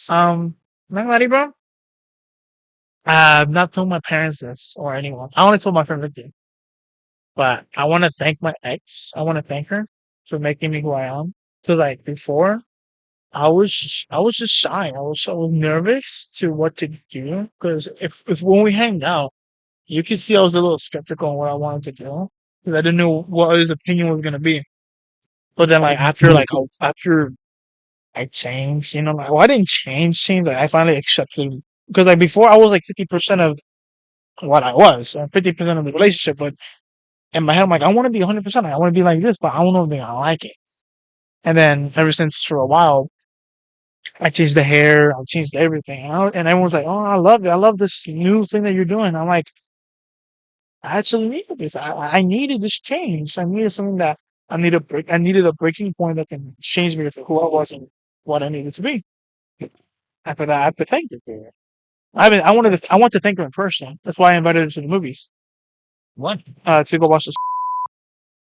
Um, not gonna lie to you, bro. I've not told my parents this or anyone. I only told my friend Vicky, but I want to thank my ex. I want to thank her for making me who I am. So like before, I was just shy. I was so nervous to what to do because if when we hanged out, you could see I was a little skeptical on what I wanted to do because I didn't know what his opinion was gonna be. But then like after I changed, like well I didn't change. Like I finally accepted because like before I was like 50% of what I was, 50% of the relationship. But in my head, I'm like, I want to be 100%. I want to be like this, but I don't know if I like it. And then ever since for a while, I changed the hair, I changed everything, and everyone's like, "Oh, I love it. I love this new thing that you're doing." I'm like, I actually needed this. I needed this change. I needed something that I needed a break. I needed a breaking point that can change me to who I was and what I needed to be. After that, I have to thank her for it. I want to thank her in person. That's why I invited her to the movies. What? To go watch the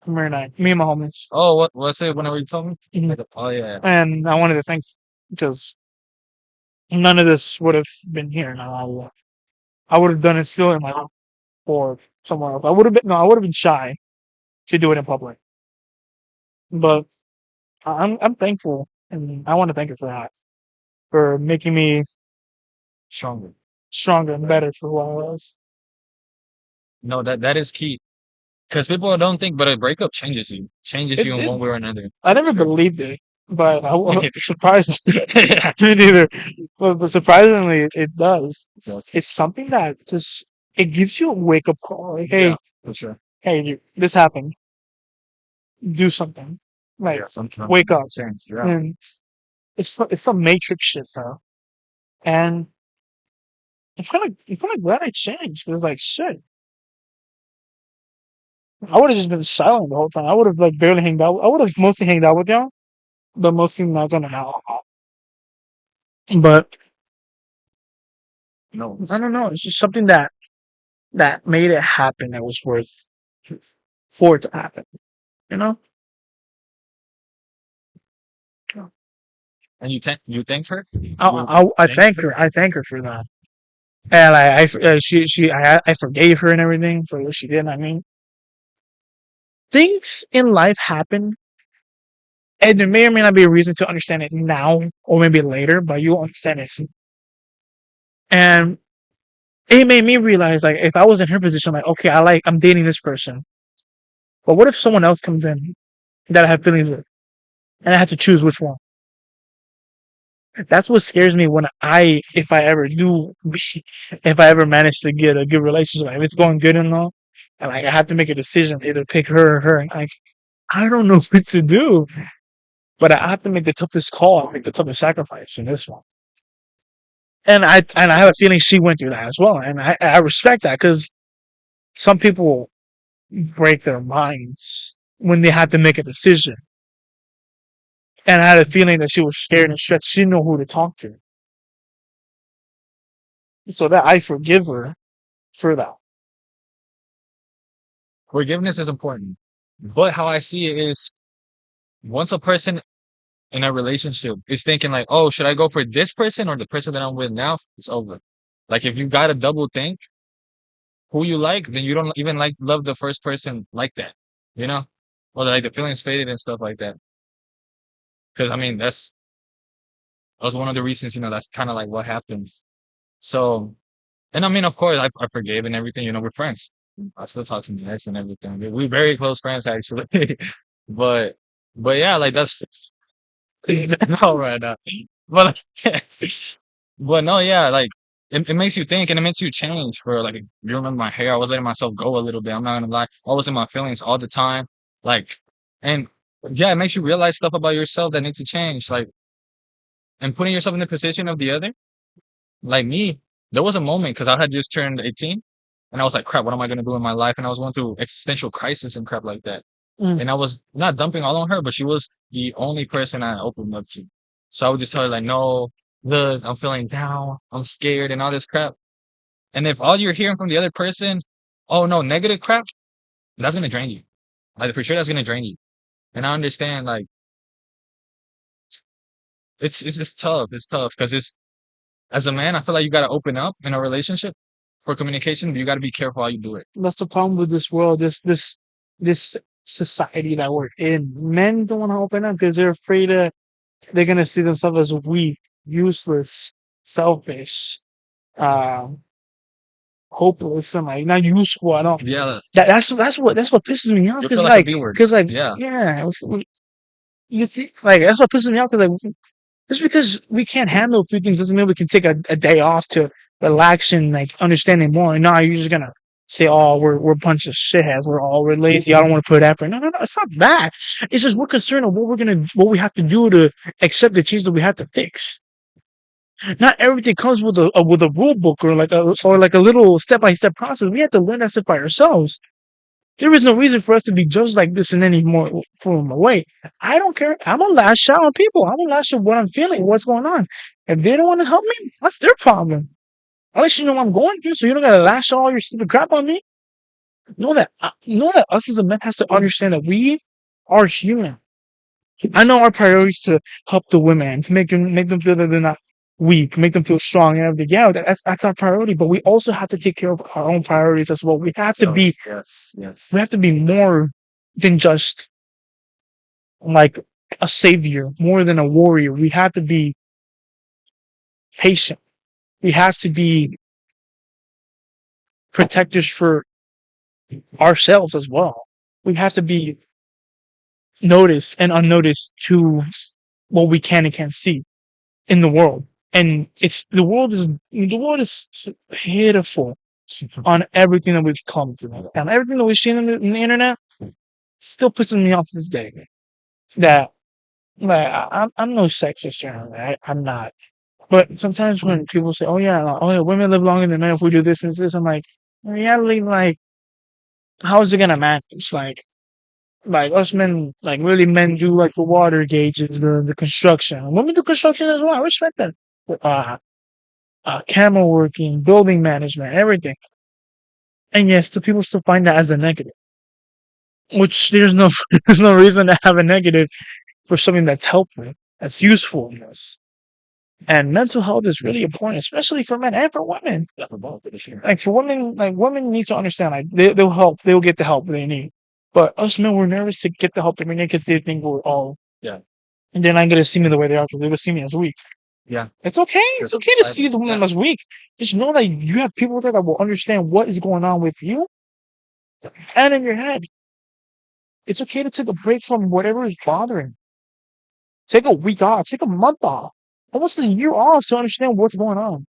premiere night. Me and my homies. Oh, what's it? Whenever you told me? Mhm. Oh yeah. And I wanted to thank because none of this would have been here. Now I would have done it still in my home or somewhere else. I would have been shy to do it in public. But I'm thankful, and I want to thank her for that, for making me Stronger. stronger and better for who I was. No, that is key. Because people don't think, but a breakup changes It you in did. one way or another. I never believed it, but I was surprised. Me neither. But surprisingly, it does. It's something that just it gives you a wake up call. Like, Yeah, hey, for sure. this happened. Do something. Like, Yeah, sometimes wake up. change. Yeah. And it's some matrix shit, though. And I'm kind of glad I changed because, like, shit, I would have just been silent the whole time. I would have like barely hanged out. I would have mostly hanged out with y'all, but mostly not gonna hang out. But No. I don't know. It's just something that made it happen. That was worth for it to happen. You know? And you thank her? I Thank thank her? her. I thank her for that. And I forgave her and everything for what she did. I mean, things in life happen, and there may or may not be a reason to understand it now or maybe later, but you'll understand it soon. And it made me realize, like, if I was in her position, like, okay, I'm dating this person, but what if someone else comes in that I have feelings with, and I have to choose which one? That's what scares me when if I ever do, if I ever manage to get a good relationship, like, if it's going good and all, and like I have to make a decision, either pick her or her, and like I don't know what to do, but I have to make the toughest call, make the toughest sacrifice in this one. And I have a feeling she went through that as well, and I respect that because some people break their minds when they had to make a decision. And I had a feeling that she was scared and stressed. She didn't know who to talk to. So that I forgive her for that. Forgiveness is important. But how I see it is once a person in a relationship is thinking like, oh, should I go for this person or the person that I'm with now? It's over. Like if you got to double think who you like, then you don't even like love the first person like that, you know? Or like the feelings faded and stuff like that. Because I mean, that was one of the reasons, that's kind of like what happened. So, and I mean, of course, I forgave and everything. We're friends. I still talk to my ex and everything. We're very close friends actually. but, but yeah, like that's no right now. But but no, yeah, like it makes you think and it makes you change for like you remember my hair. I was letting myself go a little bit. I'm not gonna lie. I was in my feelings all the time. Like, and yeah, it makes you realize stuff about yourself that needs to change. Like, and putting yourself in the position of the other. Like me, there was a moment because I had just turned 18 and I was like, crap, what am I going to do in my life? And I was going through existential crisis and crap like that. Mm. And I was not dumping all on her, but she was the only person I opened up to. So I would just tell her like, no, look, I'm feeling down. I'm scared and all this crap. And if all you're hearing from the other person, oh no, negative crap, that's going to drain you. Like for sure, that's going to drain you. And I understand like it's just tough. It's tough because it's as a man, I feel like you gotta open up in a relationship for communication, but you gotta be careful how you do it. That's the problem with this world, this society that we're in. Men don't want to open up because they're afraid of they're gonna see themselves as weak, useless, selfish, uh, hopeless, and like not useful at all. Yeah, That's what pisses me off. you feel like a B word. Cause like Yeah. yeah, you think like that's what pisses me off. Cause like just because we can't handle a few things doesn't mean we can take a day off to relax and like understand it more. And now you're just gonna say, "Oh, we're a bunch of shitheads. We're lazy. I don't want to put effort." No, no, no. It's not that. It's just we're concerned of what we have to do to accept the change that we have to fix. Not everything comes with a rule book or like a little step by step process. We have to learn that stuff by ourselves. There is no reason for us to be judged like this in any more form of way. I don't care. I'm gonna lash out on people. I'm gonna lash out what I'm feeling, what's going on. If they don't want to help me, that's their problem. Unless you know what I'm going through, so you don't gotta lash all your stupid crap on me. Know that us as a man has to understand that we are human. I know our priority is to help the women, to make them feel that they're not weak, make them feel strong and everything. Yeah, that's our priority. But we also have to take care of our own priorities as well. So yes, yes. We have to be more than just like a savior, more than a warrior. We have to be patient. We have to be protectors for ourselves as well. We have to be noticed and unnoticed to what we can and can't see in the world. And the world is pitiful on everything that we've come through. And everything that we've seen in the internet still pisses me off to this day. That like I'm no sexist or anything. I'm not. But sometimes when people say, oh yeah, women live longer than men if we do this and this," I'm like, in reality, like, how is it gonna matter? It's like us men, like really men do like the water gauges, the construction. Women do construction as well. I respect that. Uh, camera working, building management, everything. And yes, the people still find that as a negative. Which there's no there's no reason to have a negative for something that's helpful, that's useful in this. And mental health is really important, especially for men and for women. Like for women, like women need to understand, like they'll get the help they need. But us men, we're nervous to get the help that we need because they think we're all, Yeah. and they're not gonna see me the way they are because they will see me as weak. Yeah. It's okay. It's okay to see the woman Yeah. as weak. Just know that you have people there that will understand what is going on with you and in your head. It's okay to take a break from whatever is bothering. Take a week off. Take a month off. Almost a year off to understand what's going on.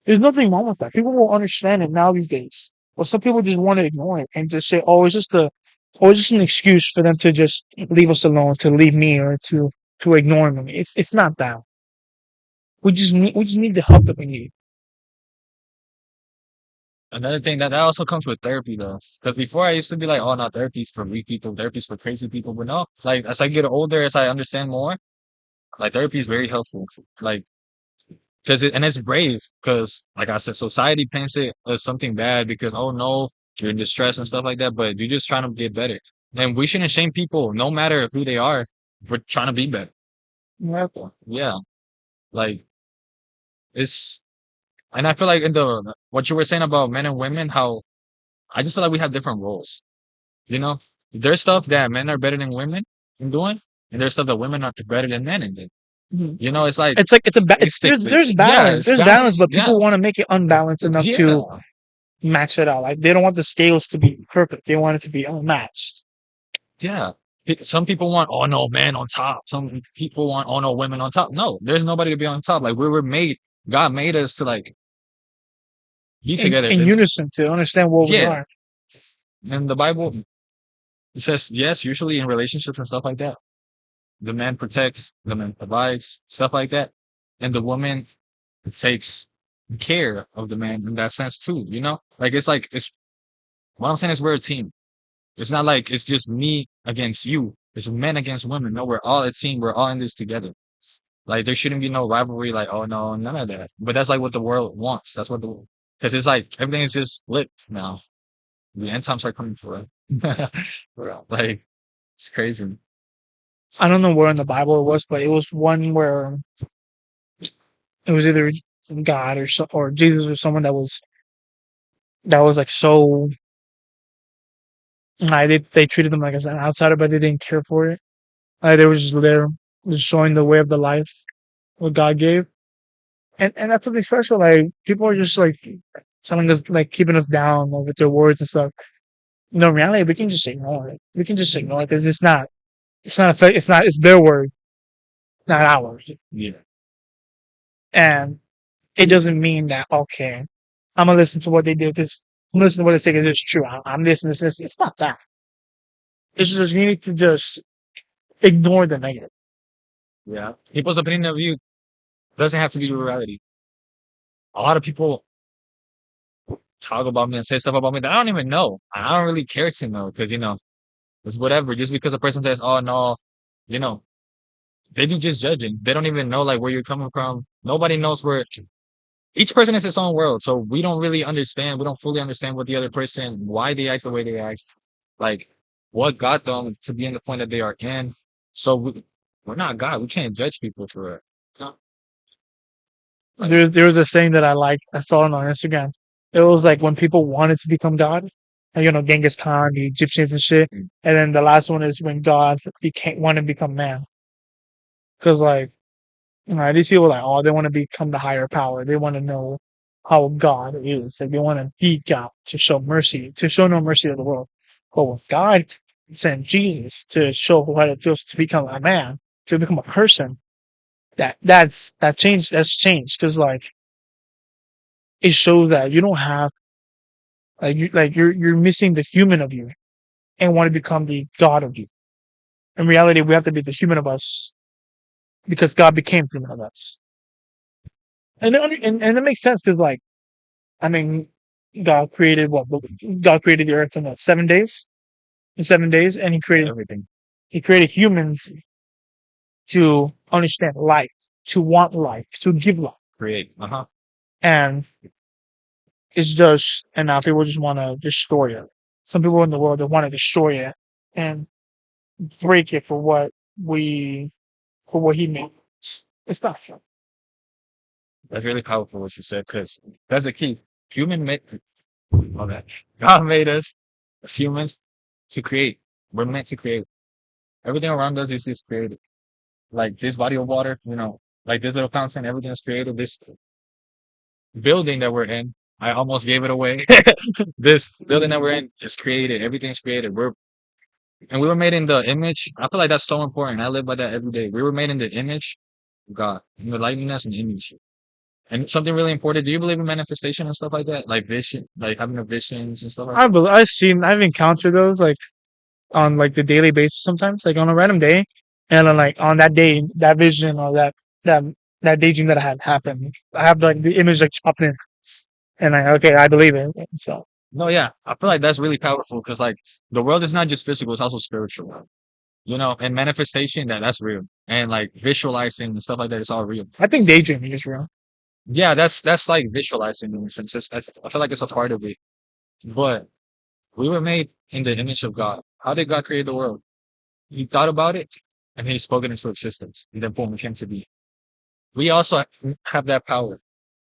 There's nothing wrong with that. People will understand it now these days. But some people just want to ignore it and just say, "Oh, it's just an excuse for them to just leave us alone, to leave me, or to ignore me." It's not that. We just need the help that we need. Another thing that also comes with therapy though, because before I used to be like, oh, no, therapy's for weak people, therapy's for crazy people, but no, like as I get older, as I understand more, like therapy is very helpful. Like, and it's brave, because like I said, society paints it as something bad because oh no, you're in distress and stuff like that, but you're just trying to get better. And we shouldn't shame people, no matter who they are, for trying to be better. Yeah. Yeah, like it's, and I feel like in the what you were saying about men and women, how I just feel like we have different roles. You know, there's stuff that men are better than women in doing, and there's stuff that women are better than men in doing. Mhm. You know, it's like It's like basically, there's yeah, balance. it's There's balance, balance. but Yeah, people want to make it unbalanced enough yeah, to match it out. Like they don't want the scales to be perfect. They want it to be unmatched. yeah. Some people want oh no, man on top. Some people want oh no, women on top. No, there's nobody to be on top. Like we were made. God made us to like be together. In unison to understand what we Yeah, are. and the Bible it says yes. Usually in relationships and stuff like that, the man protects, the man provides, stuff like that, and the woman takes care of the man in that sense too, you know? Like it's what I'm saying is we're a team. It's not like it's just me against you. It's men against women. No, we're all a team. We're all in this together. Like there shouldn't be no rivalry, like, oh no, none of that. But that's like what the world wants. That's what the because it's like everything is just lit now. The end times are coming for it. Like it's crazy. I don't know where in the Bible it was, but it was one where it was either God or Jesus or someone that was like so they treated them like as an outsider, but they didn't care for it. They were just there, just showing the way of the life what God gave, and that's something special. Like people are just like telling us, like keeping us down like, with their words and stuff. In reality, we can just ignore it. We can just ignore it because it's their word, not ours. Yeah. And it doesn't mean that okay, I'm gonna listen to what they do because I'm listening to what they say because it's true. I'm listening to this. It's not that. It's just you need to just ignore the negative. Yeah. People's opinion of you doesn't have to be your reality. A lot of people talk about me and say stuff about me that I don't even know. I don't really care to know because, it's whatever. Just because a person says, oh, no, you know, they be just judging. They don't even know like where you're coming from. Nobody knows where each person is its own world. So we don't really understand. We don't fully understand what the other person, why they act the way they act, like what got them to be in the point that they are in. So we're not God. We can't judge people for it. No. Like, There was a saying that I like. I saw it on Instagram. It was like when people wanted to become God, like, Genghis Khan, the Egyptians and shit. mm, And then the last one is when God became wanted to become man. Because like these people like they want to become the higher power. They want to know how God is. Like they want to be God to show mercy, to show no mercy to the world. But when God sent Jesus to show what it feels to become a man, to become a person, that's changed because like it shows that you don't have you're missing the human of you and want to become the God of you. In reality, we have to be the human of us because God became human of us, and it makes sense because like I mean, God created what? God created the earth in what, 7 days? In 7 days, and everything. He created humans to understand life, to want life, to give life, Create. Uh-huh. and it's just and now people just want to destroy it. Some people in the world that want to destroy it and break it we for what He made. It's not fun. That's really powerful what you said because that's the key. Human made, all that. God made us as humans to create. We're meant to create. Everything around us is just created. Like this body of water, like this little fountain, everything is created. This building that we're in, I almost gave it away. This building that we're in is created. Everything's created. We were made in the image. I feel like that's so important. I live by that every day. We were made in the image of God, in the likeness and image. And something really important. Do you believe in manifestation and stuff like that? Like vision, like having a visions and stuff like that? I've encountered those like on like the daily basis sometimes, like on a random day, and then like on that day, that vision or that that daydream that I had happened, I have like the image like popped in, and okay, I believe it. So No, yeah. I feel like that's really powerful because like the world is not just physical, it's also spiritual. And manifestation that's real. And like visualizing and stuff like that, it's all real. I think daydreaming is real. Yeah, that's like visualizing in a sense. I feel like it's a part of it. But we were made in the image of God. How did God create the world? He thought about it and he spoke it into existence. And then boom, it came to be. We also have that power.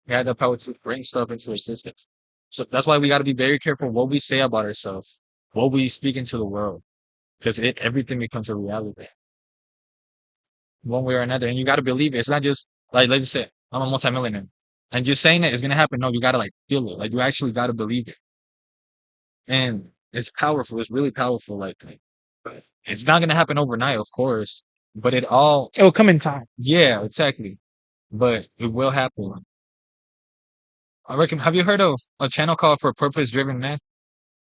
We have the power to bring stuff into existence. So that's why we got to be very careful what we say about ourselves, what we speak into the world, because everything becomes a reality one way or another. And you got to believe it. It's not just like, let's just say I'm a multimillionaire and just saying that is going to happen. No, you got to like feel it. Like you actually got to believe it. And it's powerful. It's really powerful. Like it's not going to happen overnight, of course, but it all, It will come in time. yeah, exactly. But it will happen. I reckon. Have you heard of a channel called For Purpose Driven Man?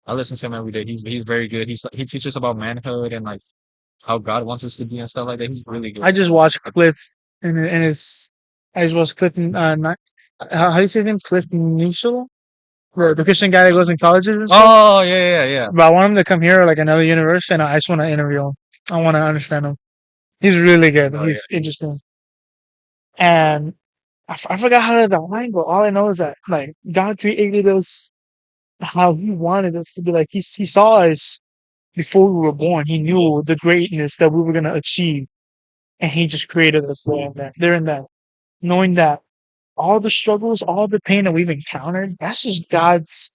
I listen to him every day. He's very good. He teaches about manhood and like how God wants us to be and stuff like that. He's really good. I just watched Cliff, and it's I just watched Cliff. How do you say his name? Cliff Nichol, the Christian guy that goes in colleges and stuff. Oh yeah, yeah, yeah. But I want him to come here, like another universe, and I just want to interview him. I want to understand him. He's really good. Oh yeah. He's interesting. And I forgot how the line go. All I know is that like God created us how He wanted us to be. Like He saw us. before we were born, he knew the greatness that we were gonna achieve, and he just created us there and then. There and then, knowing that all the struggles, all the pain that we've encountered, that's just God's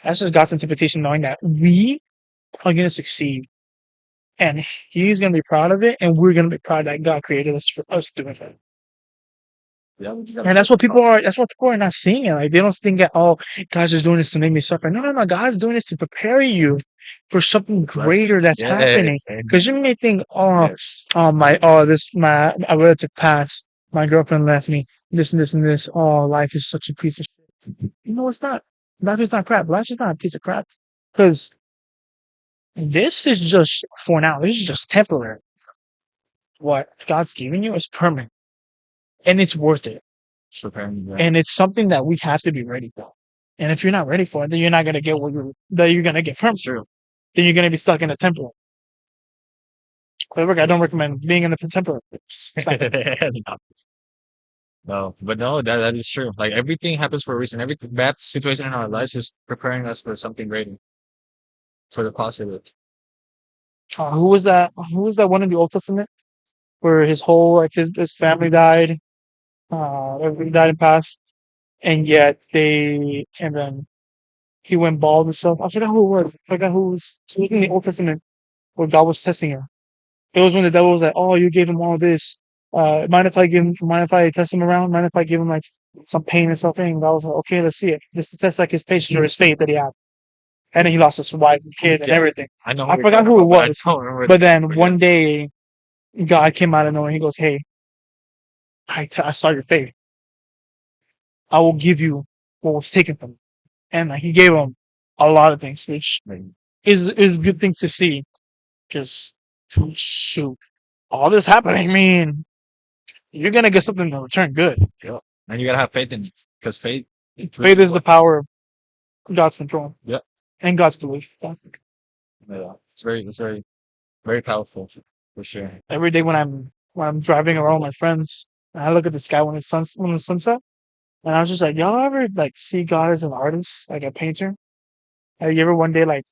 interpretation, knowing that we are gonna succeed, and He's gonna be proud of it, and we're gonna be proud that God created us for us doing it. Yeah, And that's what people are. That's what people are not seeing. Like they don't think that, oh, God's just doing this to make me suffer. No, no, no. God's doing this to prepare you for something greater blessings. that's happening. Yes. Because you may think, oh, Yes. my I relative passed. My girlfriend left me. This and this and this. Oh, life is such a piece of shit. No, it's not. Life is not crap. Life is not a piece of crap. Because this is just for now. This is just temporary. What God's giving you is permanent, and it's worth it. It's preparing you. And it's something that we have to be ready for. And if you're not ready for it, then you're not gonna get what you're gonna get from it. True. Then you're gonna be stuck in a temple. I don't recommend being in a temple. No, but no, that is true. Like everything happens for a reason. Every bad situation in our lives is preparing us for something greater, for the positive. Who was that? Who was that one in the Old Testament where his whole his family died? Everybody died and passed, and yet and then he went bald and stuff. I forgot who it was. I forgot who was. It was in the Old Testament where God was testing him. It was when the devil was like, "Oh, you gave him all this. Mind if I test him around? Mind if I give him like some pain or something?" And I was like, "Okay, let's see it. Just to test like his patience or his faith that he had." And then he lost his wife and kids and Yeah, everything. I know who I you're forgot talking who it about, but I was, don't remember the but name. then But yeah, one day God came out of nowhere. He goes, "Hey, I saw your faith. I will give you what was taken from you." And he gave him a lot of things, which like, is a good thing to see. Because shoot, all this happening, I mean, you're gonna get something in return good. yeah. And you gotta have faith in it, because faith is Faith really is the what. power of God's control Yeah, and God's belief. yeah. It's very, very powerful for sure. Every day when I'm driving around with my friends, and I look at the sky when it's sunset, and I was just like, y'all ever like see God as an artist, like a painter? Have you ever one day like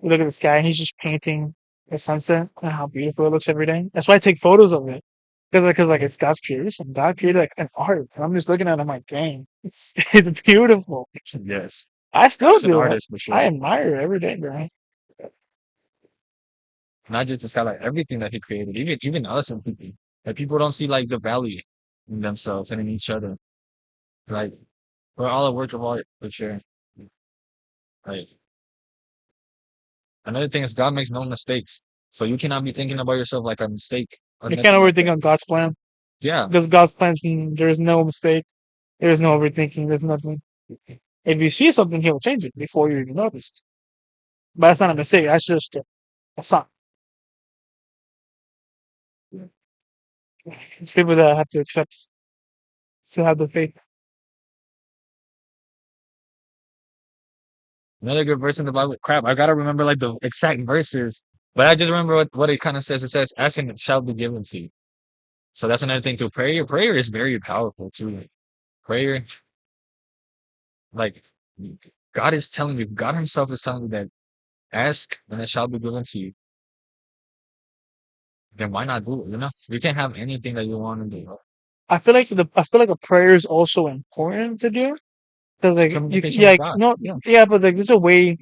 you look at the sky and he's just painting the sunset and how beautiful it looks every day? That's why I take photos of it. Because like it's God's creation. God created like an art. And I'm just looking at it, I'm like, dang, it's it's beautiful. Yes, I still he's an do that. artist for I sure. admire it every day, bro. Not just this guy, like everything that he created, even us and people. Like people don't see like the value in themselves and in each other. Like we're all a work of art for sure. Like another thing is God makes no mistakes, so you cannot be thinking about yourself like a mistake or You can't nothing like overthink that. on God's plan. Yeah, Because God's plans, there's no mistake. There's no overthinking. There's nothing. If you see something, He'll change it before you even notice. But that's not a mistake. That's just a sign. It's people that have to accept, to have the faith. another good verse in the Bible. Crap, I gotta remember like the exact verses, but I just remember what it kind of says. It says, "Ask and it shall be given to you." So that's another thing too. Prayer is very powerful too. Prayer, like God is telling you, God Himself is telling you that ask and it shall be given to you. Then why not do it? You know, you can have anything that you want to do. I feel like a prayer is also important to do because It's like communication yeah, with like, God. no, Yeah. yeah, but like there's a way.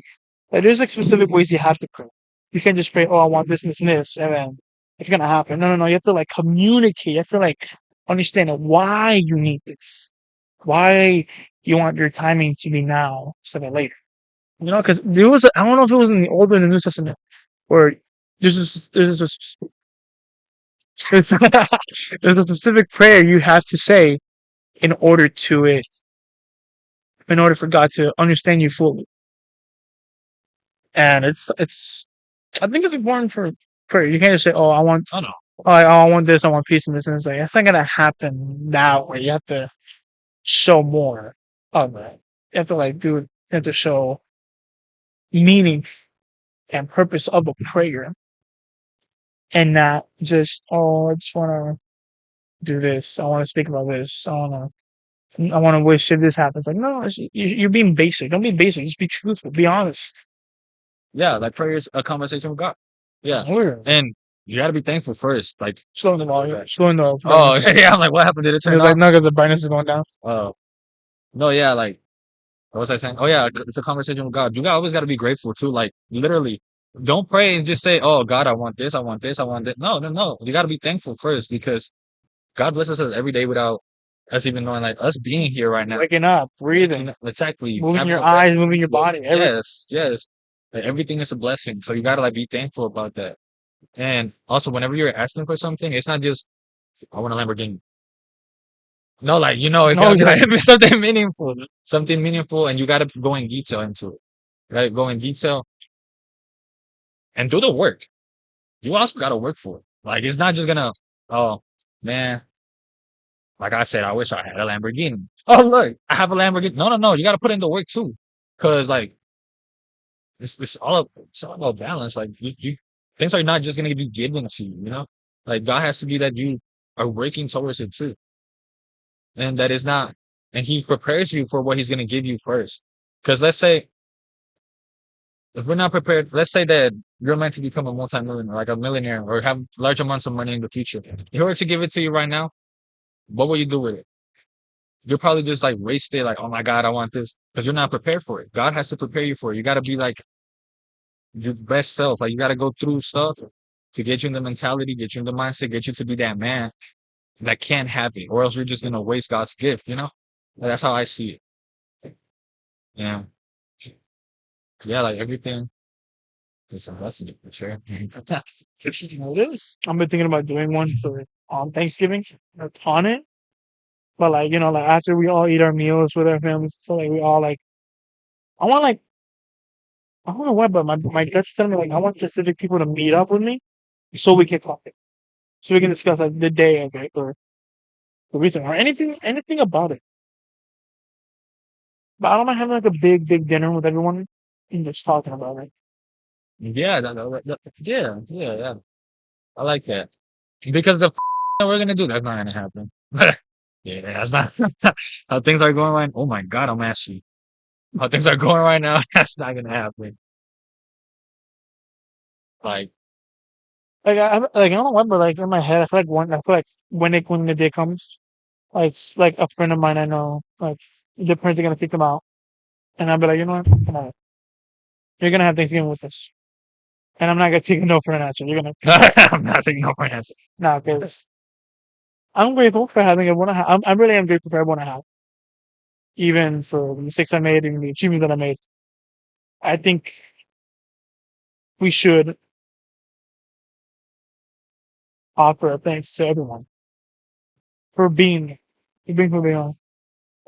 Like, there's like specific ways you have to pray. You can't just pray, "Oh, I want this, and this," and then it's gonna happen. No, no, no. You have to like communicate. You have to like understand why you need this. Why you want your timing to be now instead of later. You know, because I don't know if it was in the Old or the New Testament where there's a there's a there's a specific prayer you have to say in order to it in order for God to understand you fully. And it's I think it's important for prayer. You can't just say, "Oh, Oh no. I want this, I want peace and this," and it's like that's not gonna happen that way. You have to show more of it. You have to like do. You have to show meaning and purpose of a prayer, and not just, "Oh, I just want to do this. I want to speak about this. I want to wish if this happens." Like, no, you're being basic. Don't be basic. Just be truthful. Be honest. Yeah, like prayer is a conversation with God. Yeah, Weird. and you got to be thankful first. Like, Slowing the volume. Slowing the oh brightness. yeah, I'm like, what happened? Did it turn It's like off? no, because the brightness is going down. Oh no, yeah, like what was I saying? Oh yeah, it's a conversation with God. You always got to be grateful too. Like literally, don't pray and just say, "Oh God, I want this, I want this, I want that." No, no, no. You got to be thankful first because God blesses us every day without us even knowing. Like us being here right now, Waking up, breathing, exactly, moving having your a breath. eyes, moving your body, everything. Yes, yes. Like, everything is a blessing. So you gotta like be thankful about that. And also, whenever you're asking for something, it's not just I want a Lamborghini. No, like it's No, gotta be yeah. like something meaningful, and you gotta go in detail into it. Right? Go in detail and do the work. You also gotta work for it. Like it's not just gonna, oh man, like I said, I wish I had a Lamborghini. Oh look, I have a Lamborghini. No, no, no. You gotta put in the work too, because like it's all about balance. Like you things are not just gonna be given to you. Like God has to be that you are working towards it too, and that is not, and He prepares you for what He's gonna give you first. Because let's say if we're not prepared, let's say that you're meant to become a multimillionaire, like a millionaire, or have large amounts of money in the future. If He were to give it to you right now, what will you do with it? You'll probably just like waste it, like, oh my God, I want this, because you're not prepared for it. God has to prepare you for it. You got to be like your best self. Like you got to go through stuff to get you in the mentality, get you in the mindset, get you to be that man that can't have it, or else you're just gonna waste God's gift. That's how I see it. Yeah, yeah, like everything is a blessing for sure. It is. I've been thinking about doing one for on Thanksgiving, like on it. But like like after we all eat our meals with our families, so like we all like I want like I don't know why, but my gut's telling me like I want specific people to meet up with me so we can talk it, so we can discuss like the day of it or the reason or anything about it. But I don't mind having like a big dinner with everyone and just talking about it. Yeah, yeah, yeah, yeah. I like that because the that we're gonna do that's not gonna happen. Yeah, that's not how things are going right. Oh my God, I'm asking how things are going right now. That's not gonna happen. Like, Like I don't know why, but like in my head, I feel like when the day comes, like like a friend of mine I know, like the parents are gonna pick them out, and I'll be like, you know what, come on, you're gonna have Thanksgiving with us, and I'm not gonna take no for an answer. You're gonna come with us. I'm not taking no for an answer. No, because I'm grateful for having everyone I have. I really am grateful for everyone I have, even for the mistakes I made and the achievements that I made. I think we should offer a thanks to everyone for being who they are.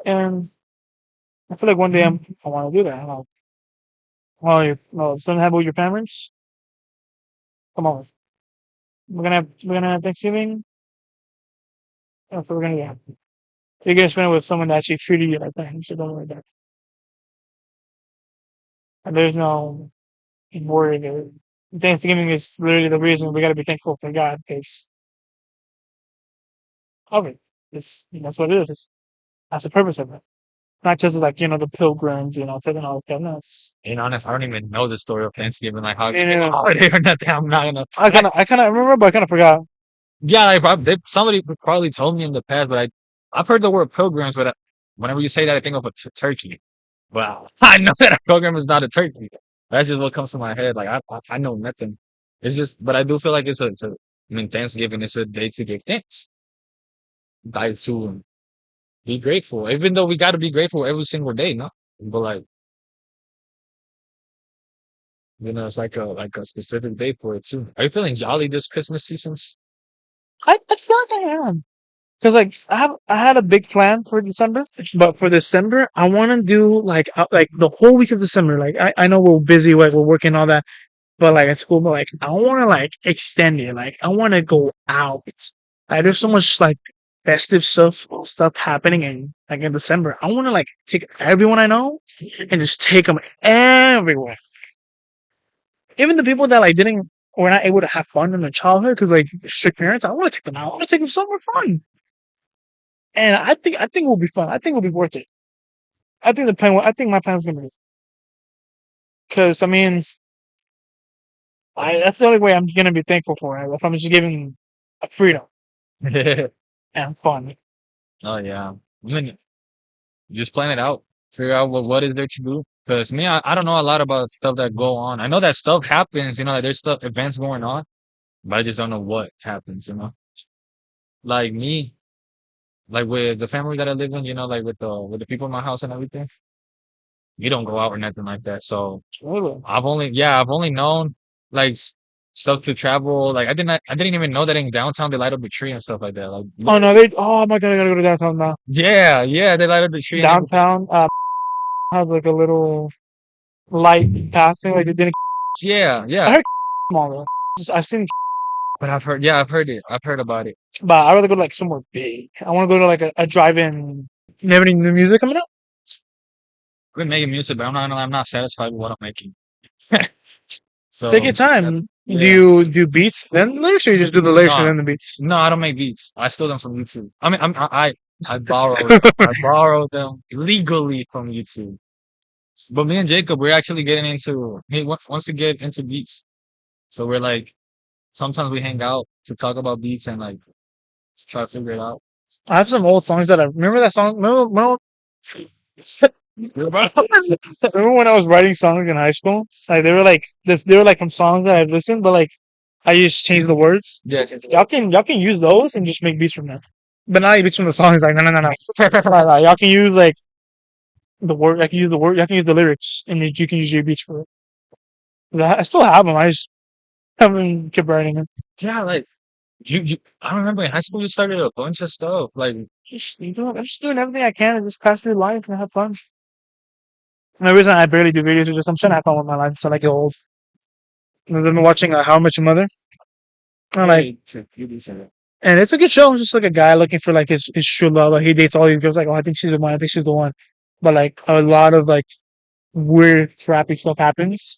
And I feel like one day I want to do that. Something happened with your parents. Come on, we're gonna have Thanksgiving. That's what we're gonna do. You're gonna spend it with someone that actually treated you like that. So don't worry about it. And there's no worry there. Thanksgiving is literally the reason we gotta be thankful for God because of it. That's what it is. That's the purpose of it. Not just like the pilgrims, taking all the covenants. Being honest, I don't even know the story of Thanksgiving, like how You know, holiday or nothing. I'm not gonna. I kind of remember, but I kind of forgot. Yeah, like somebody probably told me in the past, but I've heard the word pilgrims, but whenever you say that, I think of a turkey. Wow, I know that a pilgrim is not a turkey. That's just what comes to my head. Like I know nothing. It's just, but I do feel like I mean, Thanksgiving is a day to give thanks, die to be grateful. Even though we got to be grateful every single day, no. But like it's like a specific day for it too. Are you feeling jolly this Christmas seasons? I feel like I am. Because like I had a big plan for December, but for December I want to do like the whole week of December. Like I know we're busy, like we're working all that, but like at school, but like I want to like extend it. Like I want to go out. Like there's so much like festive stuff happening in December. I want to like take everyone I know and just take them everywhere. Even the people that like didn't were not able to have fun in their childhood because like strict parents. I want to take them out. I want to take them somewhere fun. And I think it will be fun. I think it will be worth it. I think my plan is gonna be because I mean That's the only way I'm gonna be thankful for it. If I'm just giving freedom and fun. Oh yeah. I mean, just plan it out. Figure out what is there to do. Because me, I don't know a lot about stuff that go on. I know that stuff happens, like there's stuff events going on, but I just don't know what happens. Like me, like with the family that I live in, like with the people in my house and everything, we don't go out or nothing like that. So Really? I've only known like stuff to travel. Like I didn't even know that in downtown they light up the tree and stuff like that. Like Oh no, they. Oh my god, I gotta go to downtown now. yeah, yeah, they light up the tree and everything. Downtown has like a little light path thing, like they didn't. Yeah, I yeah. heard smaller. I seen, But I've heard it. I've heard about it. but I rather go to like somewhere big. I want to go to like a drive-in. You have any new music coming out? I've been making music, but I'm not satisfied with what I'm making. Take your So time. Do yeah. you do beats then lyrics, or you just do the lyrics and No, then the beats? no, I don't make beats. I steal them from YouTube. I mean, I borrow them. I borrow them legally from YouTube. But me and Jacob, we're actually getting into. He wants to get into beats. So we're like, sometimes we hang out to talk about beats and like try to figure it out. I have some old songs that I remember. That song. Remember when I was writing songs in high school? Like they were like this. They were like from songs that I've listened, but like I just changed the words. Yeah, Y'all can use those and just make beats from them. But not beats from the songs. Like no no no no. Like, y'all can use like the word. I can use the word. Y'all can use the lyrics, and you can use your beats for it. I still have them. I just haven't kept writing them. yeah. Like I remember in high school you started a bunch of stuff. Like I'm just doing everything I can to just pass through life and have fun. And the reason I barely do videos is just I'm trying to have fun with my life until I get old. I've been watching How I Met Your Mother. I like, you do say that. and it's a good show. It's just like a guy looking for like his true love. Like he dates all these girls. Like, oh, I think she's the one. I think she's the one. But like a lot of like weird, crappy stuff happens.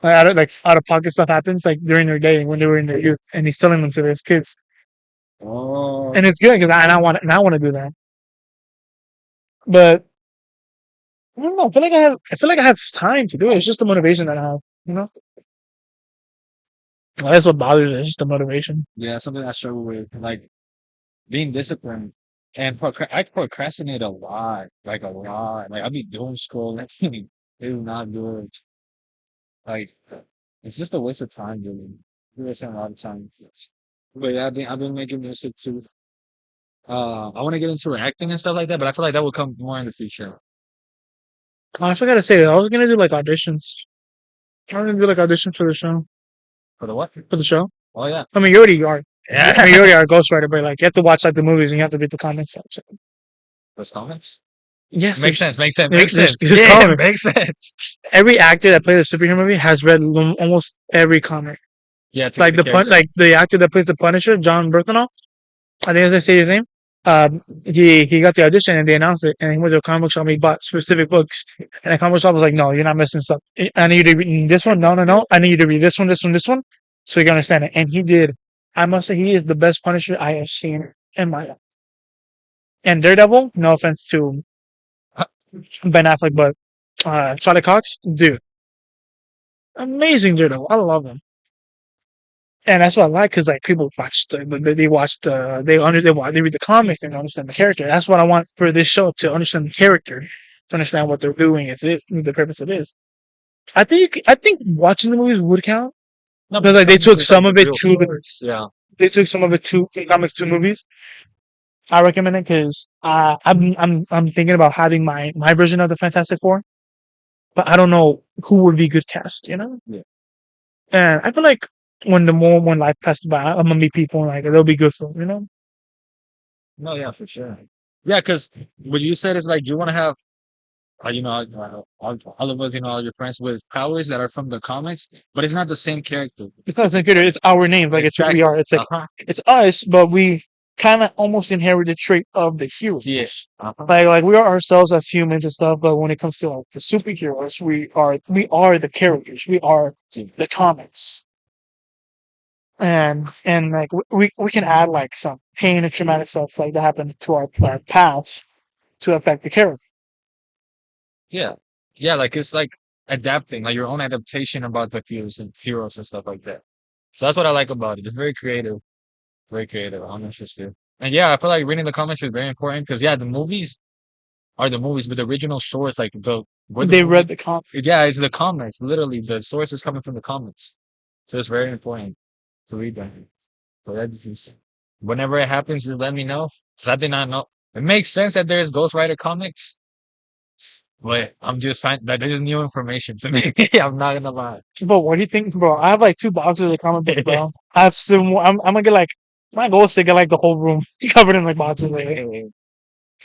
Like out of pocket stuff happens like during their day when they were in their youth, and he's telling them to their kids. Oh, And it's good because I want to do that. But I don't know. I feel like I have time to do it. It's just the motivation that I have. You know, that's what bothers me. It's just the motivation. yeah, something I struggle with. Like being disciplined and I procrastinate a lot, like a lot. Like I'll be doom scrolling. It is not good. Like it's just a waste of time, really. You're wasting a lot of time. But yeah, I've been making music too. I want to get into acting and stuff like that, but I feel like that will come more in the future. Oh, I forgot to say that I was gonna do like auditions. I was gonna do like auditions for the show. For the what? For the show. Oh yeah, I mean, you already are. I mean, you yeah. already are a ghostwriter, but like you have to watch like the movies and you have to read the comments. So, Those comments yes, makes sense. Makes sense. Makes there's sense. Yeah, comment. makes sense. Every actor that plays a superhero movie has read almost every comment. Yeah, to get Like the character. like the actor that plays the Punisher, John Berthenol. I think as I say his name. He got the audition and they announced it, and he went to a comic book shop and he bought specific books. And the comic book shop was like, "No, you're not missing stuff. I need you to read this one. No, no, no. I need you to read this one, this one, this one, so you can understand it." And he did. I must say, he is the best Punisher I have seen in my life. And Daredevil, no offense to Ben Affleck, but Charlie Cox, dude, amazing Daredevil. I love him. And that's what I like because like people watch they watched they read the comics and understand the character. That's what I want for this show to understand the character, to understand what they're doing, the purpose it is. I think watching the movies would count No, because but the like they comments took is like some the of it real to source. Yeah. they took some of it to from comics to movies. I recommend it because I'm thinking about having my version of the Fantastic Four, but I don't know who would be good cast. Yeah. And I feel like when life passes by, I'm gonna meet people and like they'll be good for me. No, yeah, for sure. Yeah, because what you said is like you want to have, all of us, all your friends with powers that are from the comics, but it's not the same character. It's not computer. It's our names. Like it's who we Exactly. are. It's like Uh-huh. it's us, but we kind of almost inherit the trait of the heroes. Yeah. Uh-huh. Like we are ourselves as humans and stuff. But when it comes to like the superheroes, we are the characters. We are the comics. And like we can add like some pain and traumatic stuff like that happened to our past to affect the character. Yeah. Yeah, like it's like adapting, like your own adaptation about the heroes and stuff like that. So that's what I like about it. It's very creative, very creative. I'm interested. And yeah, I feel like reading the comics is very important because yeah, the movies are the movies, but the original source, like the where the They movie, read the comic. yeah, it's the comics. Literally, the source is coming from the comics. So it's very important to read them. So that's just, whenever it happens, just let me know. Cause I did not know. It makes sense that there's Ghost Rider comics, but I'm just finding that is new information to me. I'm not gonna lie. Bro, what do you think, bro? I have like 2 boxes of comic books, bro. I have some more. I'm gonna get like my goal is to get like the whole room covered in like boxes. Like, okay,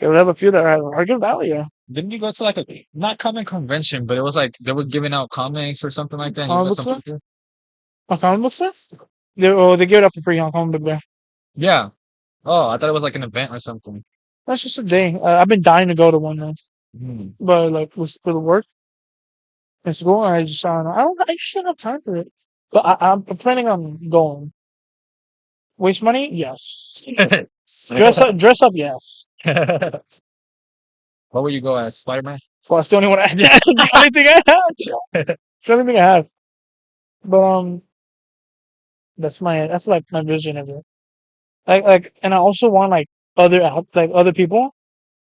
we have a few that are good value. Didn't you go to like a not comic convention, but it was like they were giving out comics or something like that? And you Comic got book some store? picture? A comic book store? They give it up for free on comic book there. Yeah. Oh, I thought it was like an event or something. That's just a day. I've been dying to go to one now, Hmm. but like with the work and school, I just I don't. I just don't have time for it. But I'm planning on going. Waste money? Yes. Dress up? Yes. What would you go as? Spider-Man? Well, that's the only one. That's the only thing I have. That's the only thing I have. But that's like my vision of it. And I also want like other people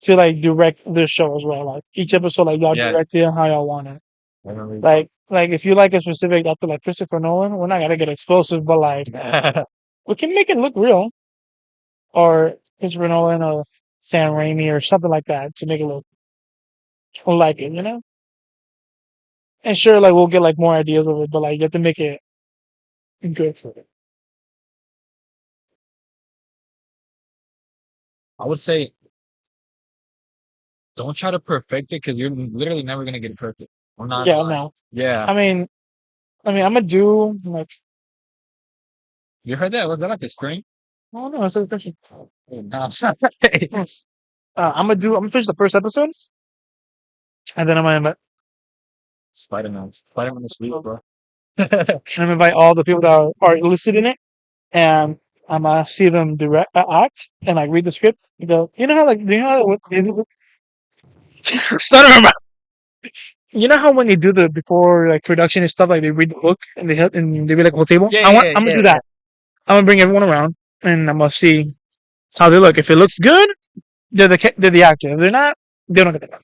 to like direct the show as well. Like each episode, like y'all Yeah. direct it how y'all want it. I remember you Like if you like a specific actor like Christopher Nolan, we're not gonna get explosive, but like talking. we can make it look real. Or Christopher Nolan or Sam Raimi or something like that to make it look like it, you know? And sure, like we'll get like more ideas of it, but like you have to make it good for it. I would say don't try to perfect it because you're literally never gonna get it perfect. I'm not Yeah, gonna lie. no. Yeah. I mean, I'm gonna do like You heard that? Was that like a string? oh no, that's a good question. Nah. I'm gonna finish the first episode, and then Spider-Man. Spider-Man is sweet, bro. gonna invite all the people that are listed in it, and I'm gonna see them direct act and like read the script. You know how like you know how what they do- you know how when they do the before like production and stuff, like they read the book and they read like whole table. Yeah, yeah, I'm gonna yeah, do yeah. that. I'm gonna bring everyone around, and I'm gonna see how they look. If it looks good, they're the actor. If they're not, they don't get the job.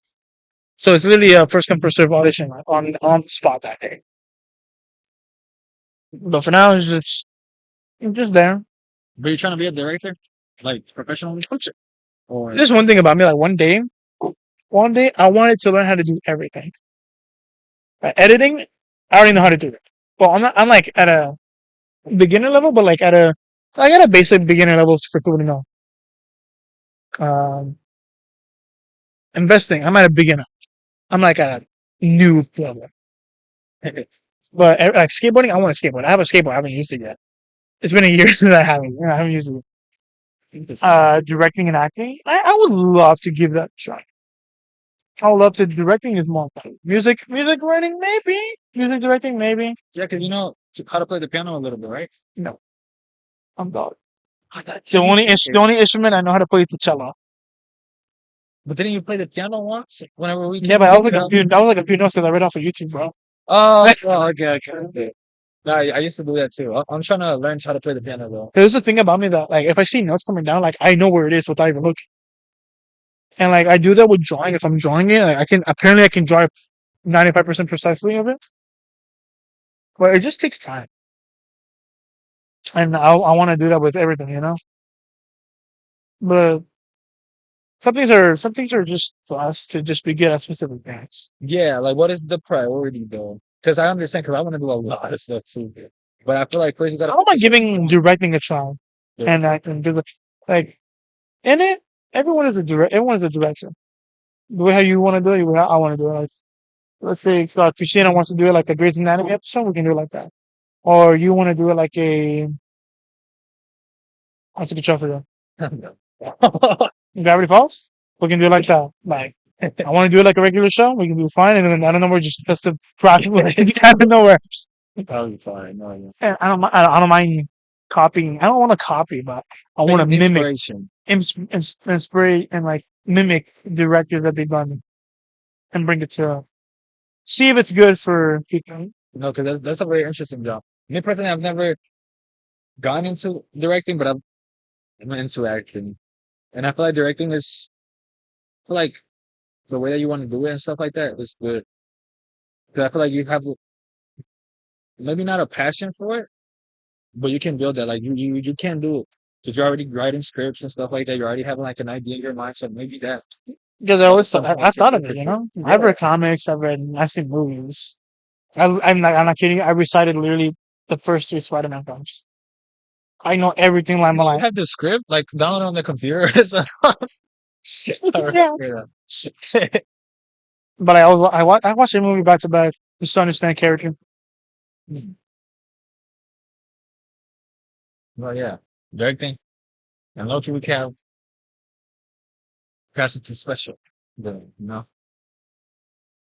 So it's really a first come first serve audition like, on the spot that day. But for now, it's just there. But you're trying to be a director? Like professionally? Or There's one thing about me. Like one day, I wanted to learn how to do everything. Editing, I already know how to do it. Well, I'm not. I'm like at a beginner level, but like at a basic beginner level for people to know. Um, investing, I'm at a beginner. I'm like at a new level. But like skateboarding, I want to skateboard. I have a skateboard. I haven't used it yet. It's been a year since I haven't used it. Directing and acting, I would love to give that a try. I would love to. Directing is more fun. Music writing, maybe. Music directing, maybe. yeah, because you know how to play the piano a little bit, right? No, I'm dog. I got The only instrument I know how to play is the cello. But didn't you play the piano once? Whenever we Yeah, came but over here? that was like a few notes because I read off of YouTube, bro. Oh, oh, okay. No, I used to do that too. I'm trying to learn how to play the piano though. There's a thing about me that like if I see notes coming down, like I know where it is without even looking. And like I do that with drawing. If I'm drawing it, like, I can draw 95% precisely of it, but it just takes time. And I want to do that with everything, you know. But some things are just for us to just be good at specific things. Yeah, like what is the priority though? Because I understand, because I want to do a lot of stuff too. But I feel like first you gotta How am I focus on giving directing a try? yeah. And I can do it like in it. Everyone is a director. The way how you want to do it, the way how I want to do it. Like let's say it's Christina wants to do it like a Grey's Anatomy episode, we can do it like that. Or you want to do it like a what's a good show for you? Gravity Falls? We can do it like that. Like, I want to do it like a regular show. We can do fine. And then I don't know, we're just a crash just out of nowhere. Probably fine. No, yeah. And I don't mind copying. I don't want to copy, but I want to mimic, Inspiration. inspire, and like mimic directors that they've done and bring it to. see if it's good for people. No, because that's a very interesting job. Me personally, I've never gone into directing, but I'm into acting, and I feel like directing is I feel like the way that you want to do it and stuff like that is good. 'Cause I feel like you have maybe not a passion for it, but you can build that. Like you can do it because you're already writing scripts and stuff like that. You're already having like an idea in your mind, so maybe that Because I at always some I point thought you of it, could you do. know. I've Yeah. read comics, I've seen movies. I'm not kidding. I recited literally the first three Spider-Man films. I know everything line by You line. had the script like down on the computer. or something? I Yeah. remember that. But I watched the movie back to back just to understand character. Well, yeah, directing and Loki we have got something special. You know.